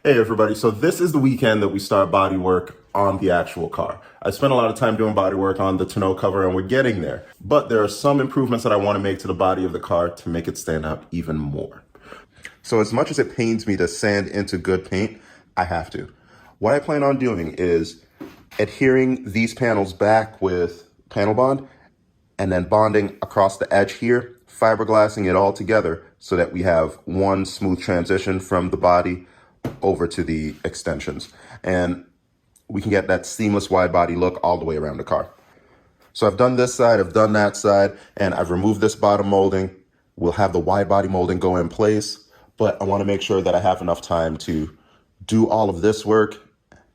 Hey everybody, so this is the weekend that we start body work on the actual car. I spent a lot of time doing body work on the tonneau cover and we're getting there. But there are some improvements that I want to make to the body of the car to make it stand out even more. So as much as it pains me to sand into good paint, I have to. What I plan on doing is adhering these panels back with panel bond and then bonding across the edge here, fiberglassing it all together so that we have one smooth transition from the body over to the extensions. And we can get that seamless wide body look all the way around the car. So I've done this side, I've done that side, and I've removed this bottom molding. We'll have the wide body molding go in place, but I want to make sure that I have enough time to do all of this work,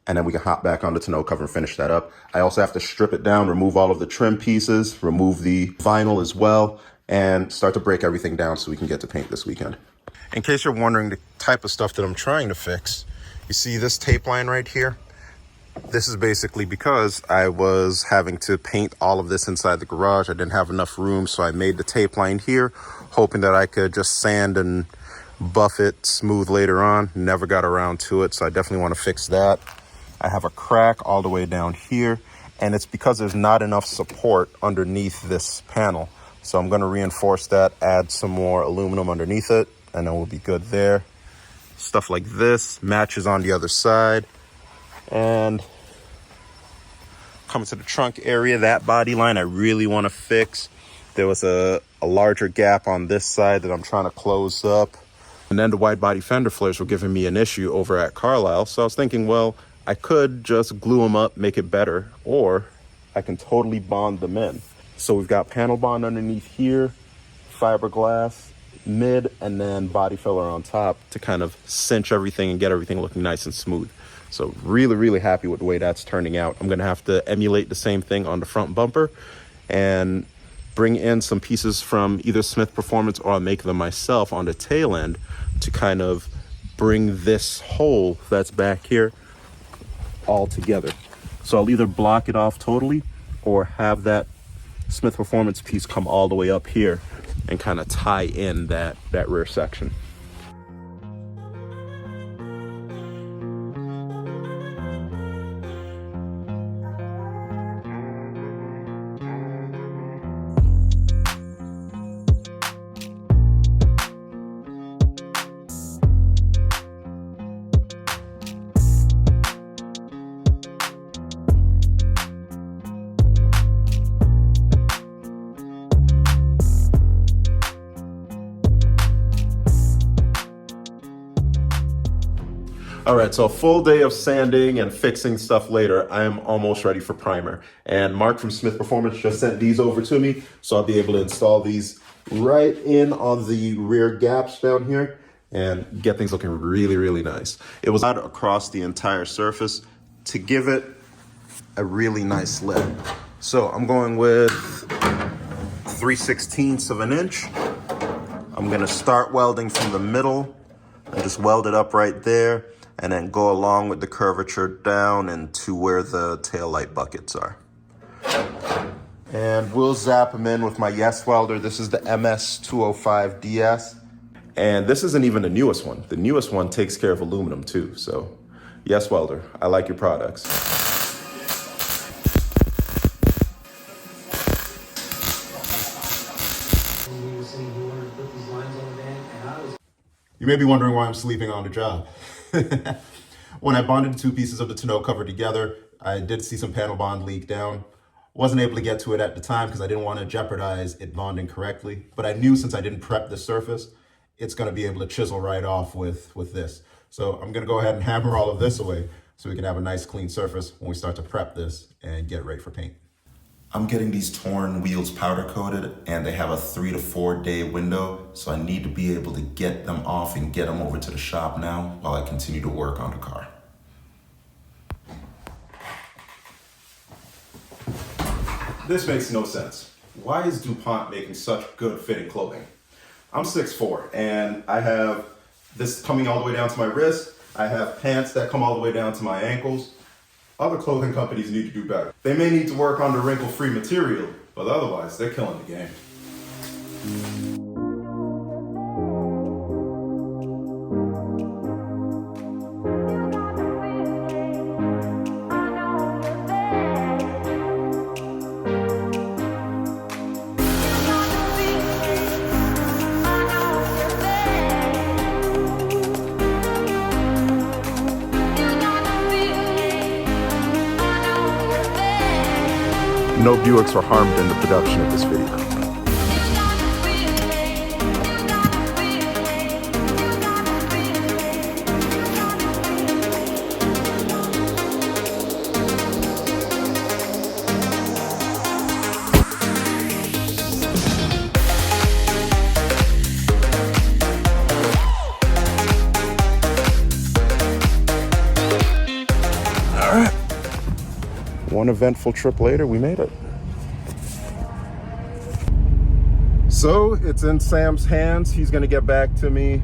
and then we can hop back on the tonneau cover and finish that up. I also have to strip it down, remove all of the trim pieces, remove the vinyl as well, and start to break everything down so we can get to paint this weekend. In case you're wondering the type of stuff that I'm trying to fix, you see this tape line right here? This is basically because I was having to paint all of this inside the garage. I didn't have enough room, so I made the tape line here, hoping that I could just sand and buff it smooth later on. Never got around to it, so I definitely want to fix that. I have a crack all the way down here, and it's because there's not enough support underneath this panel. So I'm going to reinforce that, add some more aluminum underneath it, and then we'll be good there. Stuff like this matches on the other side. And coming to the trunk area, that body line I really want to fix. There was a larger gap on this side that I'm trying to close up. And then the wide body fender flares were giving me an issue over at Carlisle. So I was thinking, well, I could just glue them up, make it better, or I can totally bond them in. So we've got panel bond underneath here, fiberglass mid, and then body filler on top to kind of cinch everything and get everything looking nice and smooth. So really happy with the way that's turning out. I'm gonna have to emulate the same thing on the front bumper and bring in some pieces from either Smith Performance or I'll make them myself on the tail end to kind of bring this hole that's back here all together. So I'll either block it off totally or have that Smith Performance piece come all the way up here and kind of tie in that rear section. All right, so a full day of sanding and fixing stuff later, I am almost ready for primer. And Mark from Smith Performance just sent these over to me, so I'll be able to install these right in on the rear gaps down here and get things looking really nice. It was out across the entire surface to give it a really nice lip. So I'm going with 3/16 of an inch. I'm gonna start welding from the middle and just weld it up right there, and then go along with the curvature down into where the tail light buckets are. And we'll zap them in with my Yes welder. This is the MS205 DS. And this isn't even the newest one. The newest one takes care of aluminum too. So Yes welder, I like your products. You may be wondering why I'm sleeping on the job. When I bonded the two pieces of the tonneau cover together, I did see some panel bond leak down. Wasn't able to get to it at the time because I didn't want to jeopardize it bonding correctly. But I knew since I didn't prep the surface, it's going to be able to chisel right off with this. So I'm going to go ahead and hammer all of this away so we can have a nice clean surface when we start to prep this and get ready for paint. I'm getting these torn wheels powder coated and they have a 3 to 4 day window. So I need to be able to get them off and get them over to the shop now while I continue to work on the car. This makes no sense. Why is DuPont making such good fitting clothing? I'm 6'4" and I have this coming all the way down to my wrist. I have pants that come all the way down to my ankles. Other clothing companies need to do better. They may need to work on the wrinkle-free material, but otherwise, they're killing the game. no Buicks were harmed in the production of this video. One eventful trip later, we made it. So it's in Sam's hands. He's gonna get back to me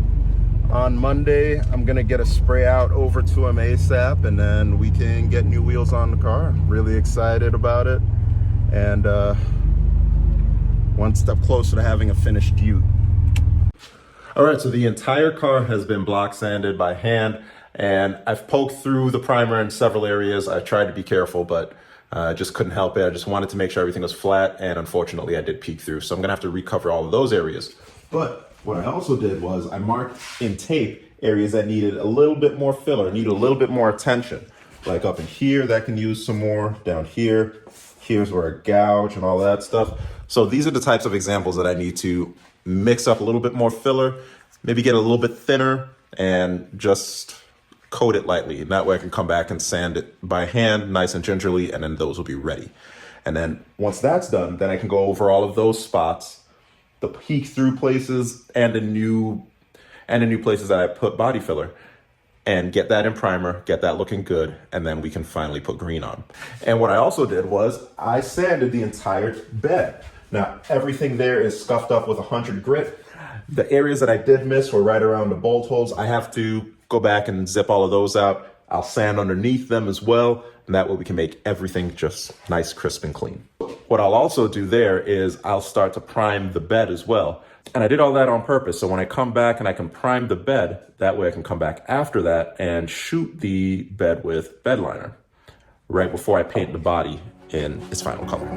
on Monday. I'm gonna get a spray out over to him ASAP, and then we can get new wheels on the car. Really excited about it. And one step closer to having a finished Ute. All right, so the entire car has been block sanded by hand, and I've poked through the primer in several areas. I tried to be careful, but just couldn't help it. I just wanted to make sure everything was flat, and unfortunately I did peek through. So I'm gonna have to recover all of those areas. But what I also did was I marked in tape areas that needed a little bit more filler, needed a little bit more attention. Like up in here, that can use some more. Down here, here's where I gouge and all that stuff. So these are the types of examples that I need to mix up a little bit more filler, maybe get a little bit thinner, and just coat it lightly. And that way I can come back and sand it by hand, nice and gingerly, and then those will be ready. And then once that's done, then I can go over all of those spots, the peek through places, and the new places that I put body filler, and get that in primer, get that looking good, and then we can finally put green on. And what I also did was I sanded the entire bed. Now, everything there is scuffed up with 100 grit. The areas that I did miss were right around the bolt holes. I have to go back and zip all of those out. I'll sand underneath them as well, and that way we can make everything just nice, crisp, and clean. What I'll also do there is I'll start to prime the bed as well. And I did all that on purpose, so when I come back and I can prime the bed, that way I can come back after that and shoot the bed with bed liner right before I paint the body in its final color.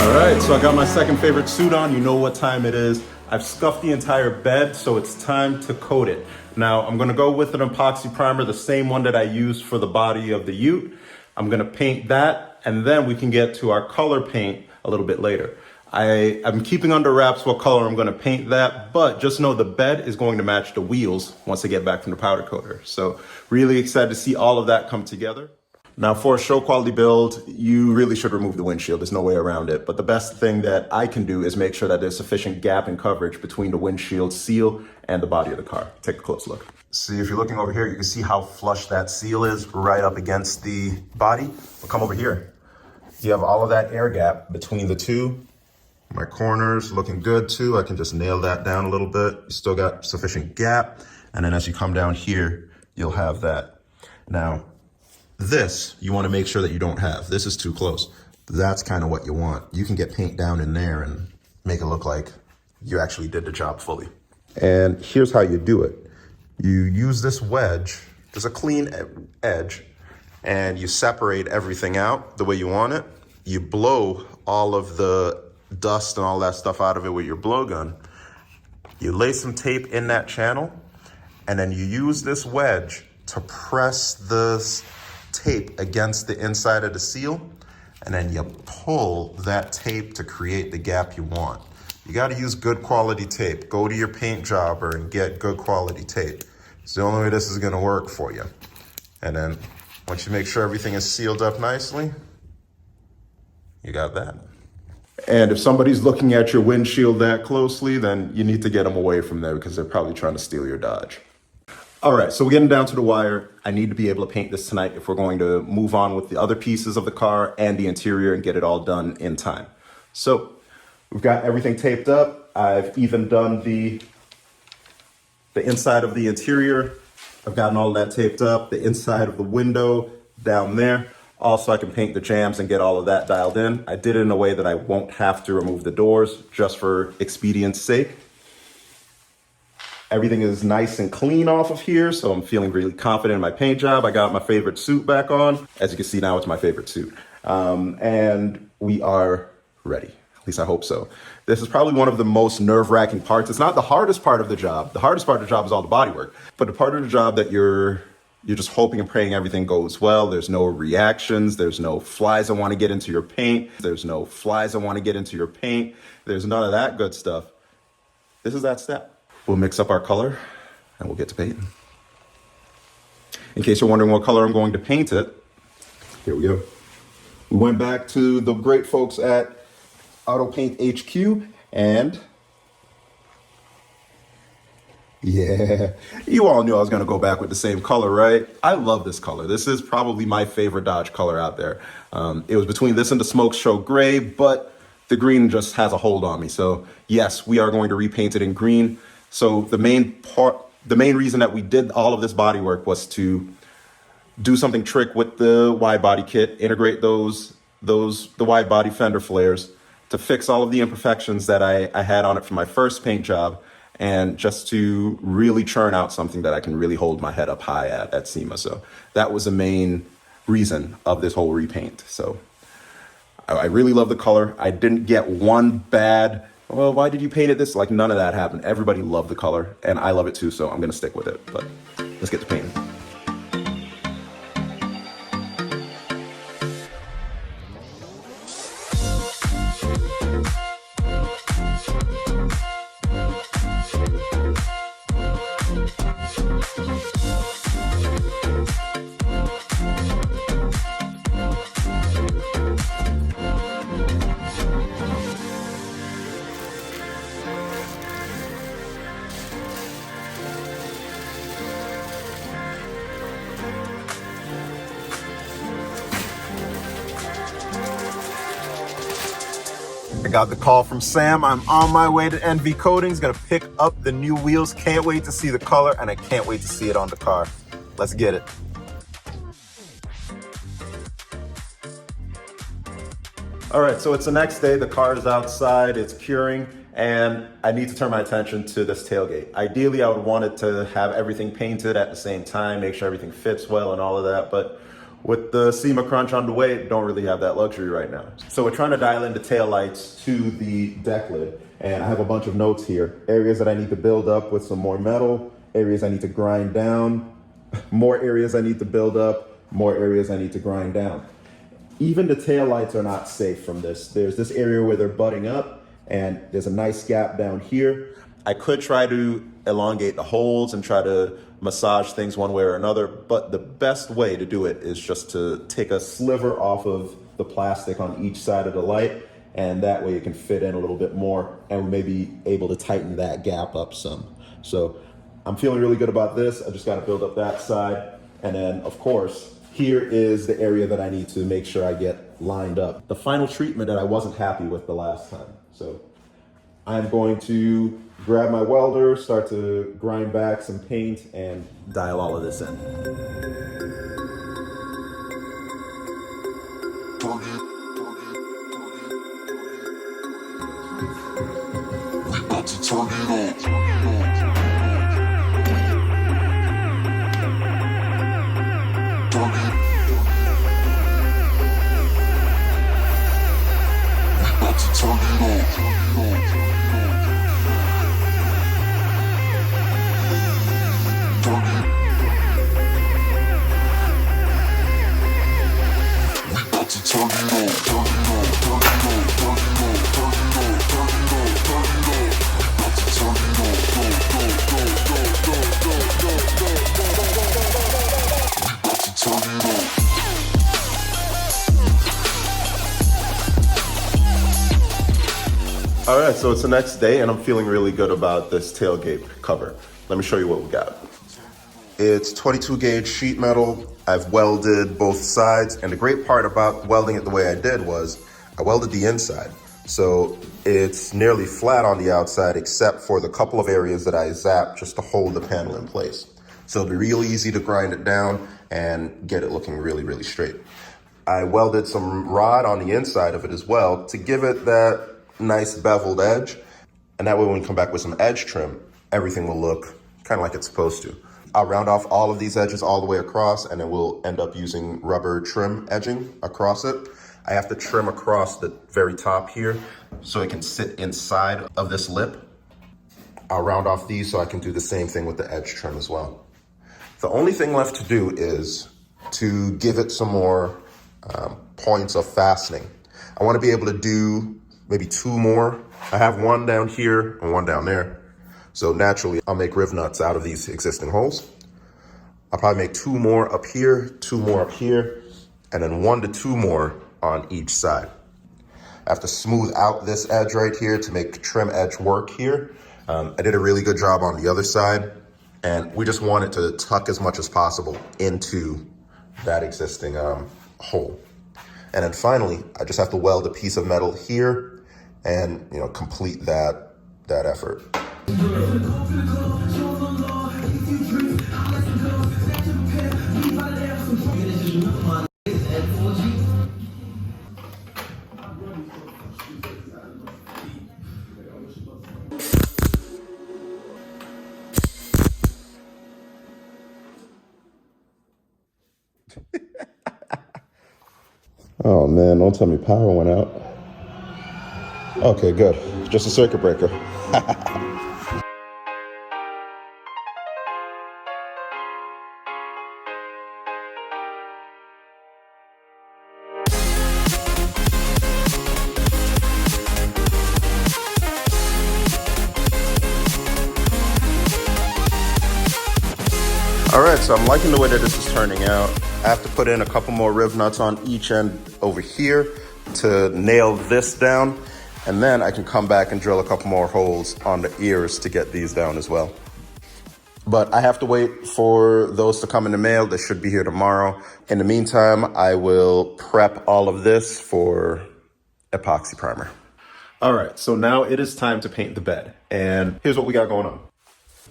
All right, so I got my second favorite suit on. You know what time it is. I've scuffed the entire bed, so it's time to coat it. Now, I'm gonna go with an epoxy primer, the same one that I used for the body of the Ute. I'm gonna paint that, and then we can get to our color paint a little bit later. I'm keeping under wraps what color I'm gonna paint that, but just know the bed is going to match the wheels once I get back from the powder coater. So really excited to see all of that come together. Now for a show quality build, you really should remove the windshield. There's no way around it. But the best thing that I can do is make sure that there's sufficient gap and coverage between the windshield seal and the body of the car. Take a close look. See, if you're looking over here, you can see how flush that seal is right up against the body. But come over here. You have all of that air gap between the two. My corners looking good too. I can just nail that down a little bit. You still got sufficient gap. And then as you come down here, you'll have that. Now, this, you want to make sure that you don't have. This is too close. That's kind of what you want. You can get paint down in there and make it look like you actually did the job fully. And here's how you do it. You use this wedge, just a clean edge, and you separate everything out the way you want it. You blow all of the dust and all that stuff out of it with your blowgun. You lay some tape in that channel, and then you use this wedge to press this tape against the inside of the seal, and then you pull that tape to create the gap you want. You got to use good quality tape. Go to your paint jobber and get good quality tape. It's the only way this is going to work for you. And then once you make sure everything is sealed up nicely, you got that. And if somebody's looking at your windshield that closely, then you need to get them away from there because they're probably trying to steal your Dodge. All right, so we're getting down to the wire. I need to be able to paint this tonight if we're going to move on with the other pieces of the car and the interior and get it all done in time. So we've got everything taped up. I've even done the inside of the interior. I've gotten all that taped up, the inside of the window down there. Also, I can paint the jambs and get all of that dialed in. I did it in a way that I won't have to remove the doors just for expedience sake. Everything is nice and clean off of here, so I'm feeling really confident in my paint job. I got my favorite suit back on. As you can see now, it's my favorite suit. And we are ready. At least I hope so. This is probably one of the most nerve-wracking parts. It's not the hardest part of the job. The hardest part of the job is all the body work. But the part of the job that you're just hoping and praying everything goes well. There's no reactions. There's no flies that want to get into your paint. There's no flies that want to get into your paint. There's none of that good stuff. This is that step. We'll mix up our color and we'll get to painting. In case you're wondering what color I'm going to paint it, here we go. We went back to the great folks at Auto Paint HQ and yeah, you all knew I was going to go back with the same color, right? I love this color. This is probably my favorite Dodge color out there. It was between this and the Smoke Show Gray, but the green just has a hold on me. So yes, we are going to repaint it in green. So the main reason that we did all of this body work was to do something trick with the Widebody kit, integrate the Widebody fender flares to fix all of the imperfections that I had on it from my first paint job, and just to really churn out something that I can really hold my head up high at SEMA. So that was the main reason of this whole repaint. So I really love the color. I didn't get one bad, well, why did you paint it this? Like, none of that happened. Everybody loved the color, and I love it too, so I'm gonna stick with it. But let's get to painting. I got the call from Sam. I'm on my way to NV Coatings, gonna pick up the new wheels. Can't wait to see the color, and I can't wait to see it on the car. Let's get it. All right, so it's the next day. The car is outside, it's curing, and I need to turn my attention to this tailgate. Ideally, I would want it to have everything painted at the same time, make sure everything fits well and all of that, but with the SEMA crunch on the way, don't really have that luxury right now. So we're trying to dial in the taillights to the deck lid, and I have a bunch of notes here. Areas that I need to build up with some more metal, areas I need to grind down, more areas I need to build up, more areas I need to grind down. Even the taillights are not safe from this. There's this area where they're butting up, and there's a nice gap down here. I could try to elongate the holes and try to massage things one way or another, but the best way to do it is just to take a sliver off of the plastic on each side of the light, and that way it can fit in a little bit more, and we may be able to tighten that gap up some. So I'm feeling really good about this. I just got to build up that side, and then of course here is the area that I need to make sure I get lined up. The final treatment that I wasn't happy with the last time. So I'm going to grab my welder, start to grind back some paint, and dial all of this in. We about to turn it on. All right, so it's the next day and I'm feeling really good about this tailgate cover. Let me show you what we got. It's 22 gauge sheet metal. I've welded both sides, and the great part about welding it the way I did was I welded the inside. So it's nearly flat on the outside except for the couple of areas that I zapped just to hold the panel in place. So it'll be real easy to grind it down and get it looking really, really straight. I welded some rod on the inside of it as well to give it that nice beveled edge. And that way when we come back with some edge trim, everything will look kind of like it's supposed to. I'll round off all of these edges all the way across, and then we'll end up using rubber trim edging across it. I have to trim across the very top here so it can sit inside of this lip. I'll round off these so I can do the same thing with the edge trim as well. The only thing left to do is to give it some more points of fastening. I want to be able to do maybe 2 more. I have one down here and one down there. So naturally, I'll make riv nuts out of these existing holes. I'll probably make 2 more up here, 2 more up here, and then 1 to 2 more on each side. I have to smooth out this edge right here to make trim edge work here. I did a really good job on the other side, and we just want it to tuck as much as possible into that existing hole. And then finally, I just have to weld a piece of metal here and, you know, complete that effort. Oh man, don't tell me power went out. Okay, good. Just a circuit breaker. All right, so I'm liking the way that this is turning out. I have to put in a couple more riv nuts on each end over here to nail this down. And then I can come back and drill a couple more holes on the ears to get these down as well. But I have to wait for those to come in the mail. They should be here tomorrow. In the meantime, I will prep all of this for epoxy primer. All right, so now it is time to paint the bed. And here's what we got going on.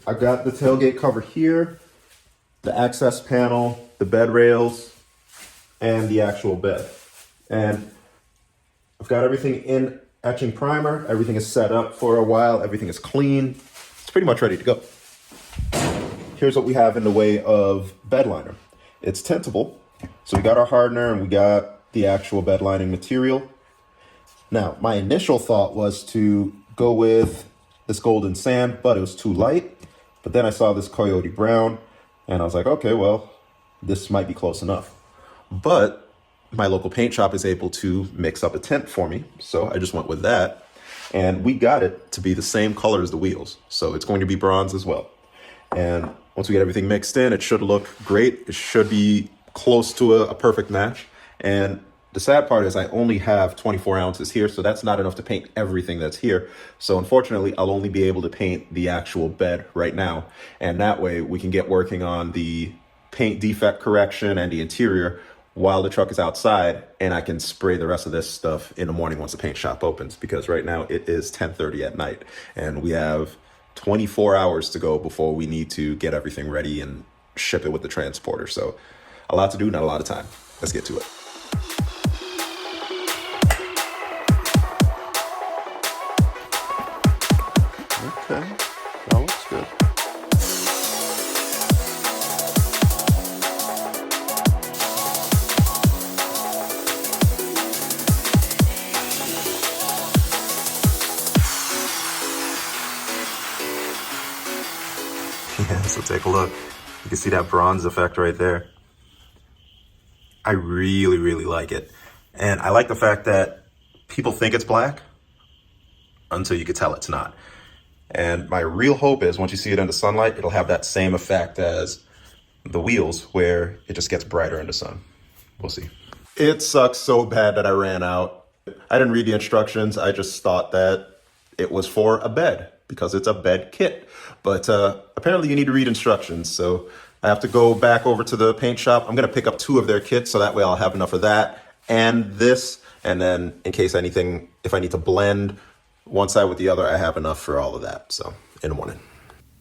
I got the tailgate cover here, the access panel, the bed rails, and the actual bed. And I've got everything in etching primer. Everything is set up for a while. Everything is clean. It's pretty much ready to go. Here's what we have in the way of bed liner. It's tintable. So we got our hardener and we got the actual bed lining material. Now, my initial thought was to go with this golden sand, but it was too light. But then I saw this coyote brown and I was like, okay, well, this might be close enough. But my local paint shop is able to mix up a tint for me. So I just went with that. And we got it to be the same color as the wheels. So it's going to be bronze as well. And once we get everything mixed in, it should look great. It should be close to a perfect match. And the sad part is I only have 24 ounces here, so that's not enough to paint everything that's here. So unfortunately, I'll only be able to paint the actual bed right now. And that way we can get working on the paint defect correction and the interior while the truck is outside, and I can spray the rest of this stuff in the morning once the paint shop opens, because right now it is 10:30 at night and we have 24 hours to go before we need to get everything ready and ship it with the transporter. So a lot to do, not a lot of time. Let's get to it. Okay, that looks good. Yeah, so take a look. You can see that bronze effect right there. I really, really like it. And I like the fact that people think it's black until you can tell it's not. And my real hope is once you see it in the sunlight, it'll have that same effect as the wheels where it just gets brighter in the sun. We'll see. It sucks so bad that I ran out. I didn't read the instructions. I just thought that it was for a bed because it's a bed kit. But apparently you need to read instructions. So I have to go back over to the paint shop. I'm going to pick up 2 of their kits so that way I'll have enough of that and this. And then in case anything, if I need to blend one side with the other, I have enough for all of that. So in the morning.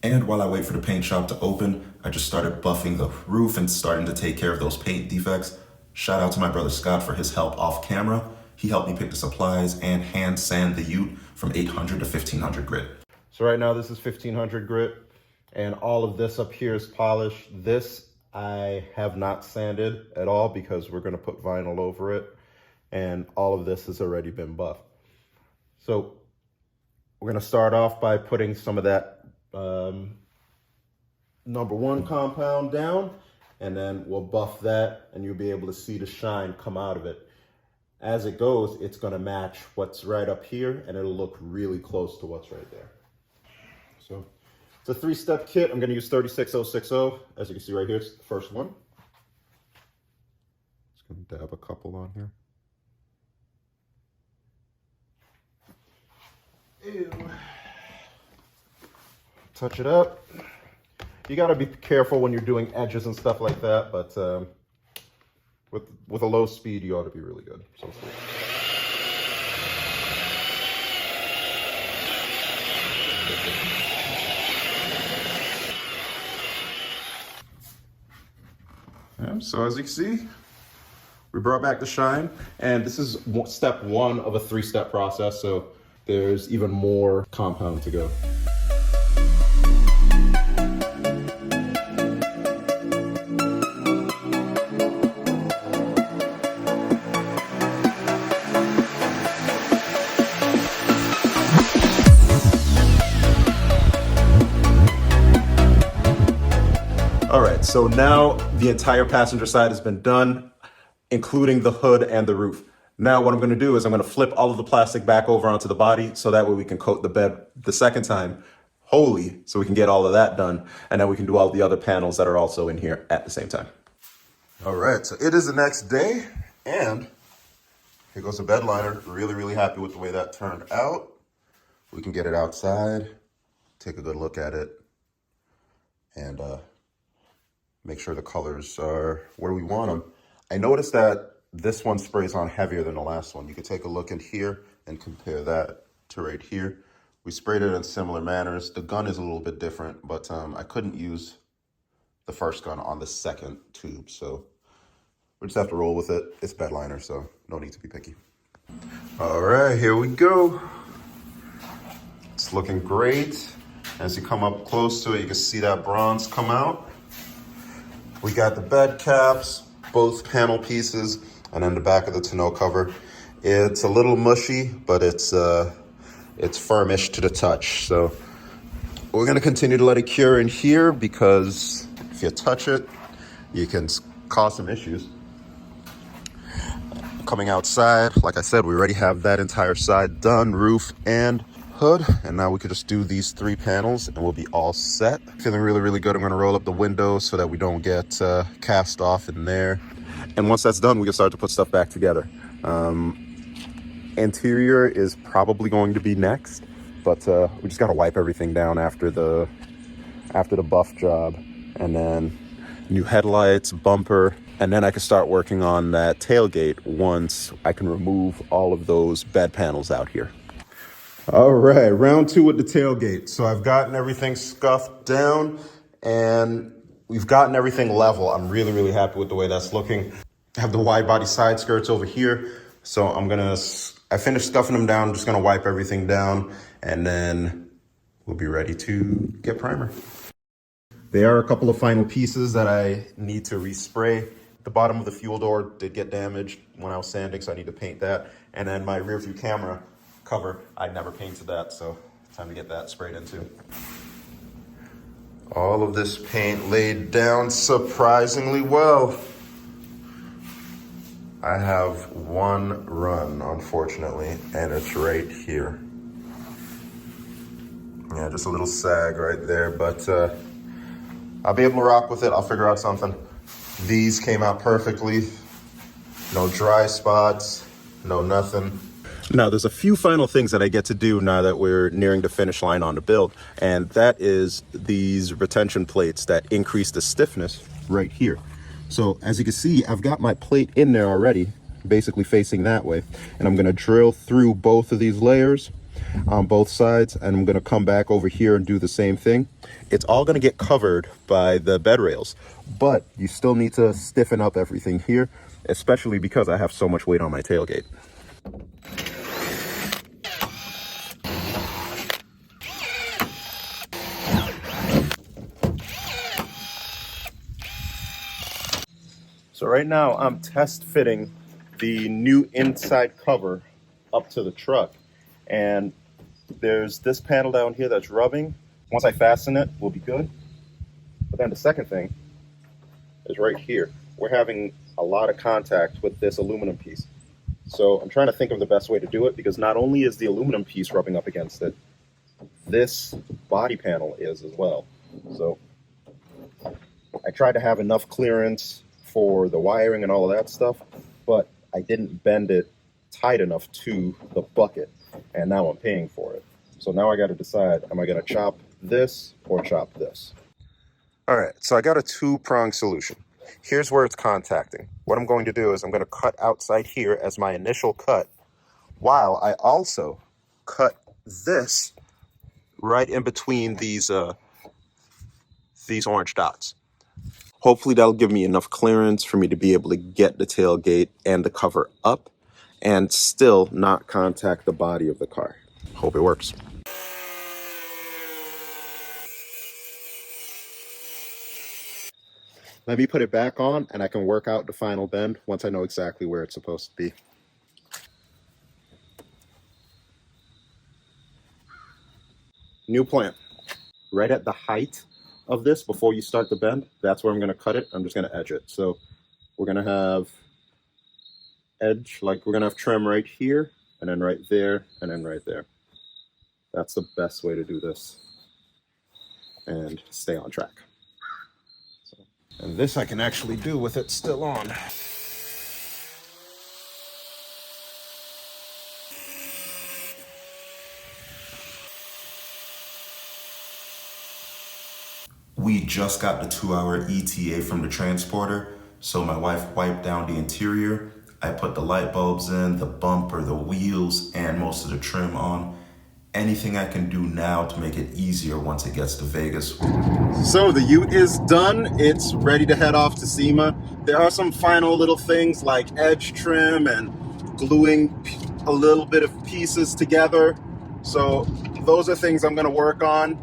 And while I wait for the paint shop to open, I just started buffing the roof and starting to take care of those paint defects. Shout out to my brother Scott for his help off camera. He helped me pick the supplies and hand sand the Ute from 800 to 1500 grit. So right now this is 1500 grit and all of this up here is polished. This I have not sanded at all because we're gonna put vinyl over it. and all of this has already been buffed. So we're gonna start off by putting some of that number 1 compound down, and then we'll buff that and you'll be able to see the shine come out of it. As it goes, it's gonna match what's right up here and it'll look really close to what's right there. So it's a 3-step kit. I'm gonna use 36060. As you can see right here, it's the first one. Just gonna dab a couple on here. Ew. Touch it up. You got to be careful when you're doing edges and stuff like that, but with a low speed, you ought to be really good. So let's do it. Yeah, so as you can see, we brought back the shine, and this is step 1 of a 3-step process, so there's even more compound to go. All right, so now the entire passenger side has been done, including the hood and the roof. Now what I'm gonna do is I'm gonna flip all of the plastic back over onto the body so that way we can coat the bed the second time wholly, so we can get all of that done, and then we can do all the other panels that are also in here at the same time. All right, so it is the next day, and here goes the bed liner. Really, really happy with the way that turned out. We can get it outside, take a good look at it, and make sure the colors are where we want them. I noticed that this one sprays on heavier than the last one. You could take a look in here and compare that to right here. We sprayed it in similar manners. The gun is a little bit different, but I couldn't use the first gun on the second tube, so we just have to roll with it. It's bed liner, so no need to be picky. All right, here we go. It's looking great. As you come up close to it, you can see that bronze come out. We got the bed caps, both panel pieces, and then the back of the tonneau cover. It's a little mushy, but it's firmish to the touch. So we're gonna continue to let it cure in here, because if you touch it, you can cause some issues. Coming outside, like I said, we already have that entire side done, roof and hood, and now we could just do these 3 panels and we'll be all set. Feeling really, really good. I'm gonna roll up the windows so that we don't get cast off in there. And once that's done, we can start to put stuff back together. Interior is probably going to be next, but we just gotta wipe everything down after the buff job, and then new headlights, bumper, and then I can start working on that tailgate once I can remove all of those bed panels out here. All right, round 2 with the tailgate. So I've gotten everything scuffed down and we've gotten everything level. I'm really, really happy with the way that's looking. I have the wide body side skirts over here. So I finished scuffing them down. I'm just gonna wipe everything down and then we'll be ready to get primer. There are a couple of final pieces that I need to respray. The bottom of the fuel door did get damaged when I was sanding, so I need to paint that. And then my rear view camera cover, I never painted that, so time to get that sprayed into. All of this paint laid down surprisingly well. I have one run, unfortunately, and it's right here. Yeah, just a little sag right there, but I'll be able to rock with it. I'll figure out something. These came out perfectly. No dry spots, no nothing. Now, there's a few final things that I get to do now that we're nearing the finish line on the build, and that is these retention plates that increase the stiffness right here. So as you can see, I've got my plate in there already, basically facing that way, and I'm gonna drill through both of these layers on both sides, and I'm gonna come back over here and do the same thing. It's all gonna get covered by the bed rails, but you still need to stiffen up everything here, especially because I have so much weight on my tailgate. So right now I'm test fitting the new inside cover up to the truck. And there's this panel down here that's rubbing. Once I fasten it, we'll be good. But then the second thing is right here. We're having a lot of contact with this aluminum piece. So I'm trying to think of the best way to do it, because not only is the aluminum piece rubbing up against it, this body panel is as well. So I tried to have enough clearance for the wiring and all of that stuff, but I didn't bend it tight enough to the bucket, and now I'm paying for it. So now I got to decide, am I going to chop this or chop this? All right, so I got a two-pronged solution. Here's where it's contacting. What I'm going to do is I'm going to cut outside here as my initial cut, while I also cut this right in between these orange dots. Hopefully that'll give me enough clearance for me to be able to get the tailgate and the cover up and still not contact the body of the car. Hope it works. Let me put it back on and I can work out the final bend once I know exactly where it's supposed to be. New plan. Right at the height of this, before you start the bend, that's where I'm going to cut it. I'm just going to edge it. So we're going to have edge, like we're going to have trim right here, and then right there, and then right there. That's the best way to do this and stay on track. And this I can actually do with it still on. We just got the 2-hour ETA from the transporter, so my wife wiped down the interior. I put the light bulbs in, the bumper, the wheels, and most of the trim on. Anything I can do now to make it easier once it gets to Vegas. So the Ute is done. It's ready to head off to SEMA. There are some final little things like edge trim and gluing a little bit of pieces together. So those are things I'm going to work on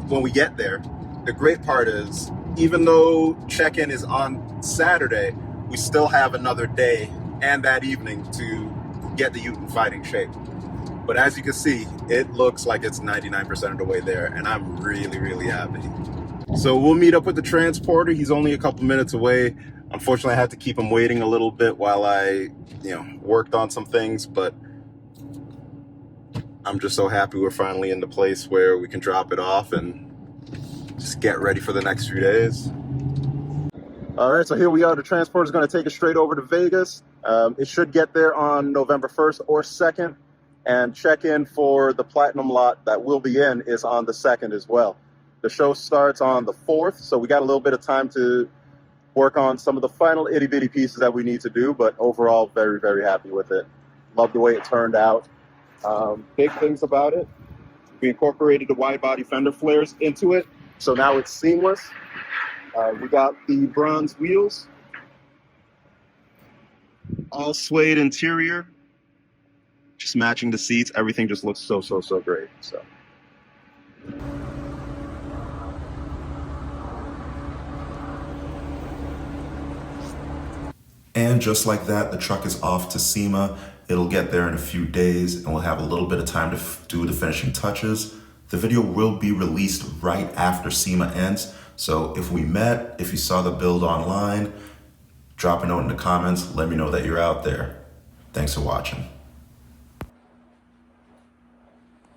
when we get there. The great part is, even though check-in is on Saturday, we still have another day and that evening to get the Ute in fighting shape. But as you can see, it looks like it's 99% of the way there, and I'm really, really happy. So we'll meet up with the transporter. He's only a couple minutes away. Unfortunately, I had to keep him waiting a little bit while I, worked on some things, but I'm just so happy we're finally in the place where we can drop it off and just get ready for the next few days. All right, so here we are. The transporter is going to take us straight over to Vegas. It should get there on November 1st or 2nd. And check-in for the Platinum lot that we'll be in is on the 2nd as well. The show starts on the 4th, so we got a little bit of time to work on some of the final itty-bitty pieces that we need to do, but overall, very, very happy with it. Love the way it turned out. Big things about it: we incorporated the wide-body fender flares into it, so now it's seamless. We got the bronze wheels, all suede interior. Just matching the seats, everything just looks so great. So and just like that, the truck is off to SEMA. It'll get there in a few days, and we'll have a little bit of time to do the finishing touches. The video will be released right after SEMA ends, so if we met, if you saw the build online, drop a note in the comments, let me know that you're out there. Thanks for watching.